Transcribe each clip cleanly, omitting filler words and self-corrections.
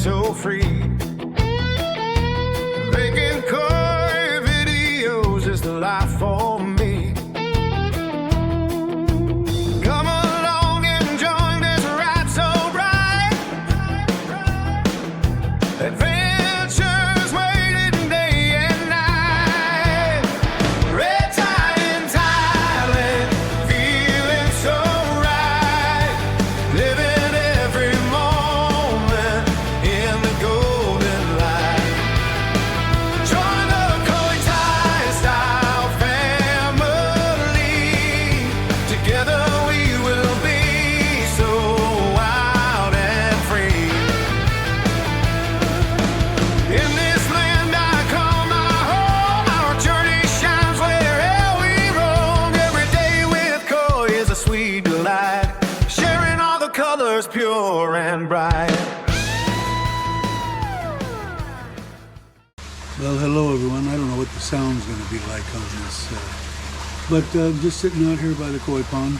so free. Making koi videos is the life for me. Come along and join this ride so bright. Adventures waiting day and night. Red tide in Thailand, feeling so right. Living every moment in the golden light. Join the Koi Thai style family. Together we will be so wild and free. In this land I call my home, our journey shines wherever we roam. Every day with Koi is a sweet delight, sharing all the colors pure and bright. Well, hello everyone. I don't know what the sound's going to be like on this, but just sitting out here by the koi pond,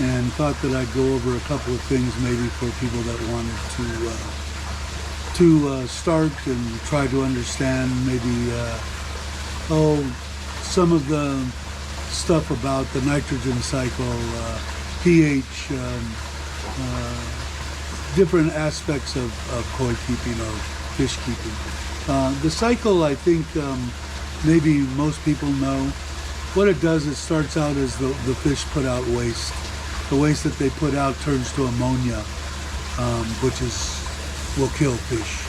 and thought that I'd go over a couple of things maybe for people that wanted to start and try to understand maybe some of the stuff about the nitrogen cycle, pH, different aspects of koi keeping or fish keeping. The cycle, I think maybe most people know. What it does, it starts out as the fish put out waste. The waste that they put out turns to ammonia, which will kill fish.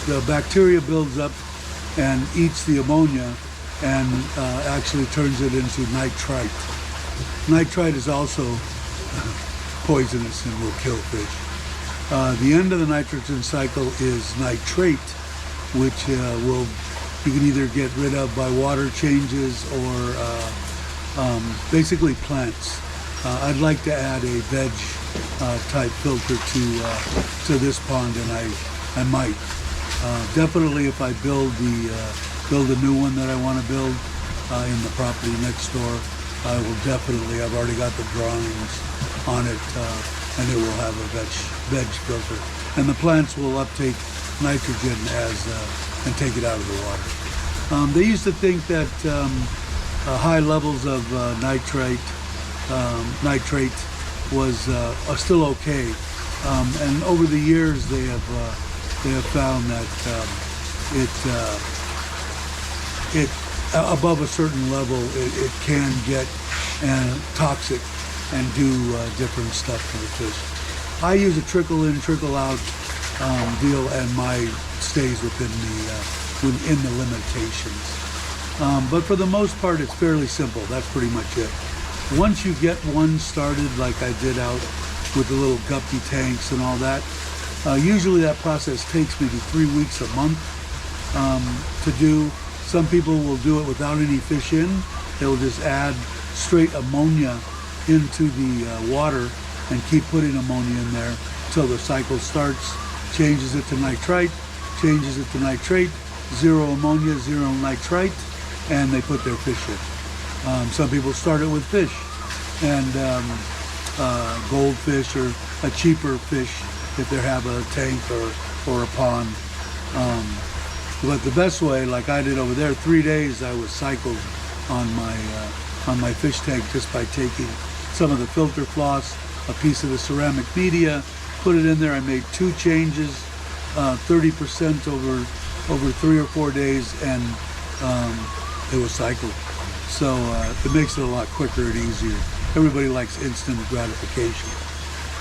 The bacteria builds up and eats the ammonia and actually turns it into nitrite. Nitrite is also poisonous and will kill fish. The end of the nitrogen cycle is nitrate, which you can either get rid of by water changes or basically plants. I'd like to add a veg type filter to this pond, and I might. Definitely, if I build a new one that I want to build in the property next door, I will definitely. I've already got the drawings on it, and it will have a veg filter, and the plants will uptake nitrogen and take it out of the water. They used to think that high levels of nitrate was still okay, and over the years they have found that it above a certain level it can get toxic and do different stuff to the fish. I use a trickle in, trickle out deal, and mine stays within the limitations. But for the most part, it's fairly simple. That's pretty much it. Once you get one started, like I did out with the little guppy tanks and all that, usually that process takes maybe 3 weeks, a month to do. Some people will do it without any fish in. They'll just add straight ammonia into the water and keep putting ammonia in there until the cycle starts, changes it to nitrite, changes it to nitrate, zero ammonia, zero nitrite, and they put their fish in. Some people start it with fish, and goldfish or a cheaper fish if they have a tank or a pond. But the best way, like I did over there, 3 days I was cycled on my fish tank just by taking some of the filter floss, a piece of the ceramic media, put it in there. I made 2 changes, 30% over 3 or 4 days, and it was cycled. So it makes it a lot quicker and easier. Everybody likes instant gratification,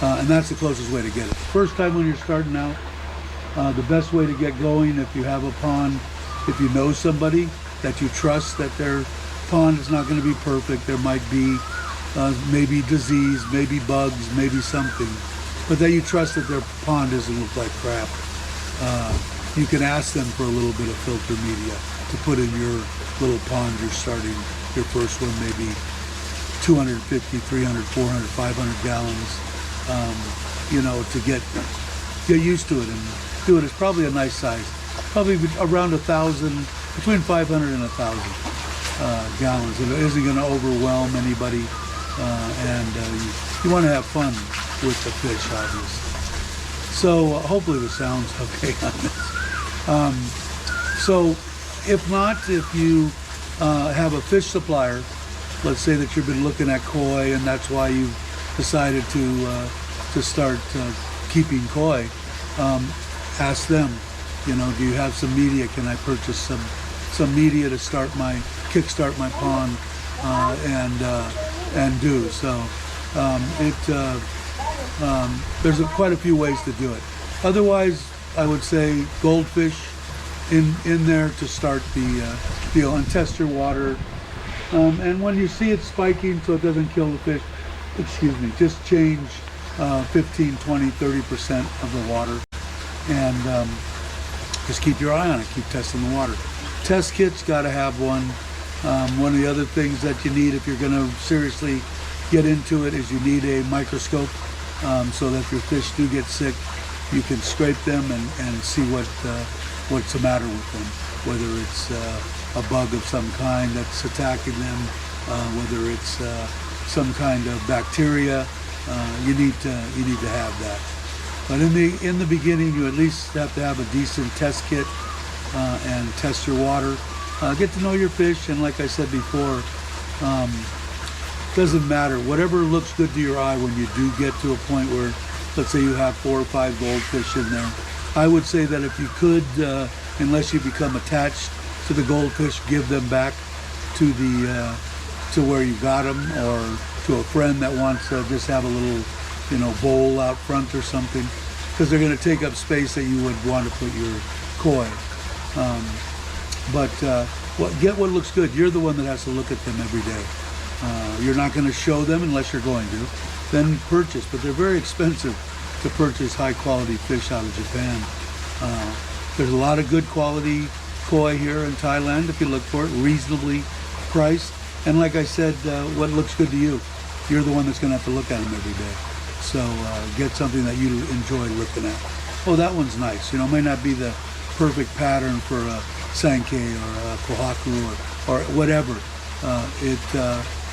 and that's the closest way to get it. First time when you're starting out, the best way to get going, if you have a pond, if you know somebody that you trust that their pond is not going to be perfect, there might be maybe disease, maybe bugs, maybe something, but that you trust that their pond doesn't look like crap. You can ask them for a little bit of filter media to put in your little pond you're starting, your first one, maybe 250, 300, 400, 500 gallons, to get used to it and do it. It's probably a nice size, probably around 1,000, between 500 and 1,000 gallons. It isn't going to overwhelm anybody, and you want to have fun with the fish, obviously. So hopefully the sound's okay on this. So if not, if you have a fish supplier, let's say that you've been looking at koi and that's why you've decided to start keeping koi, ask them, you know, do you have some media? Can I purchase some media to kickstart my pond and do so? There's quite a few ways to do it. Otherwise, I would say goldfish in there to start the deal, and test your water. And when you see it spiking so it doesn't kill the fish, excuse me, just change 15, 20, 30% of the water, and just keep your eye on it. Keep testing the water. Test kit's got to have one. One of the other things that you need if you're going to seriously get into it is you need a microscope, so that if your fish do get sick, you can scrape them and see what's the matter with them, whether it's a bug of some kind that's attacking them, whether it's some kind of bacteria. You need to have that. But in the beginning, you at least have to have a decent test kit and test your water. Get to know your fish, and like I said before, doesn't matter. Whatever looks good to your eye when you do get to a point where, let's say you have 4 or 5 goldfish in there, I would say that if you could, unless you become attached to the goldfish, give them back to where you got them, or to a friend that wants to just have a little, you know, bowl out front or something, because they're going to take up space that you would want to put your koi. Get what looks good. You're the one that has to look at them every day. You're not going to show them unless you're going to. Then purchase, but they're very expensive to purchase high quality fish out of Japan. There's a lot of good quality koi here in Thailand if you look for it, reasonably priced. And like I said, what looks good to you, you're the one that's going to have to look at them every day. So get something that you enjoy looking at. Oh, that one's nice. You know, it may not be the perfect pattern for a Sankei or a Kohaku or whatever.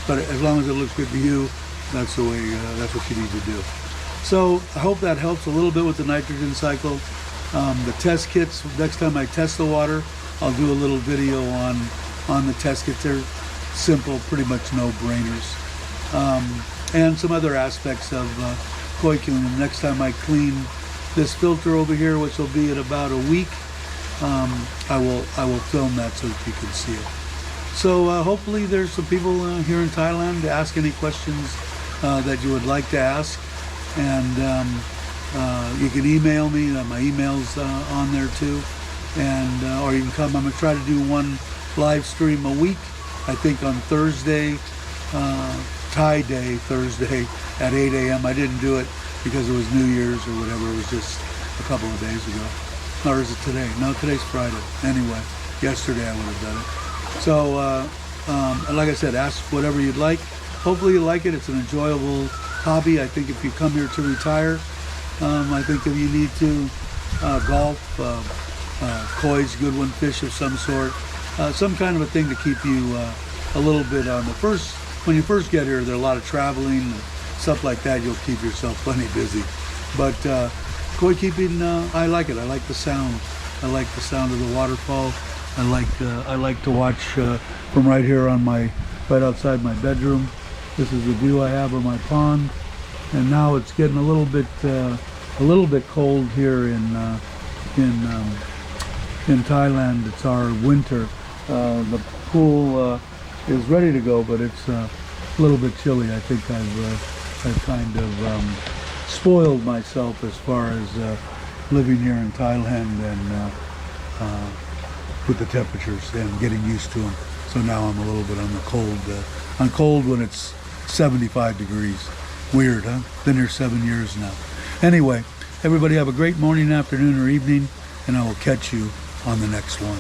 But as long as it looks good to you, that's the way. That's what you need to do. So I hope that helps a little bit with the nitrogen cycle. The test kits. Next time I test the water, I'll do a little video on the test kits. They're simple, pretty much no-brainers, and some other aspects of koi cleaning. Next time I clean this filter over here, which will be in about a week, I will film that so that you can see it. So hopefully there's some people here in Thailand to ask any questions that you would like to ask, and you can email me. My email's on there too, and or you can come. I'm gonna try to do one live stream a week. I think on Thursday, Thai Day, Thursday at 8 a.m. I didn't do it because it was New Year's or whatever. It was just a couple of days ago. Or is it today? No, today's Friday. Anyway, yesterday I would have done it. So, like I said, ask whatever you'd like. Hopefully you like it. It's an enjoyable hobby. I think if you come here to retire, I think if you need to golf, koi's a good one, fish of some sort, some kind of a thing to keep you a little bit on the first. When you first get here, there's a lot of traveling and stuff like that. You'll keep yourself plenty busy. But koi keeping, I like it. I like the sound. I like the sound of the waterfall. I like to watch from right here on right outside my bedroom. This is the view I have of my pond. And now it's getting a little bit cold here in Thailand. It's our winter. The pool is ready to go, but it's a little bit chilly. I think I've kind of spoiled myself as far as living here in Thailand and with the temperatures and getting used to them. So now I'm a little bit on the cold. I'm cold when it's 75 degrees. Weird, huh? Been here 7 years now. Anyway, everybody have a great morning, afternoon, or evening, and I will catch you on the next one.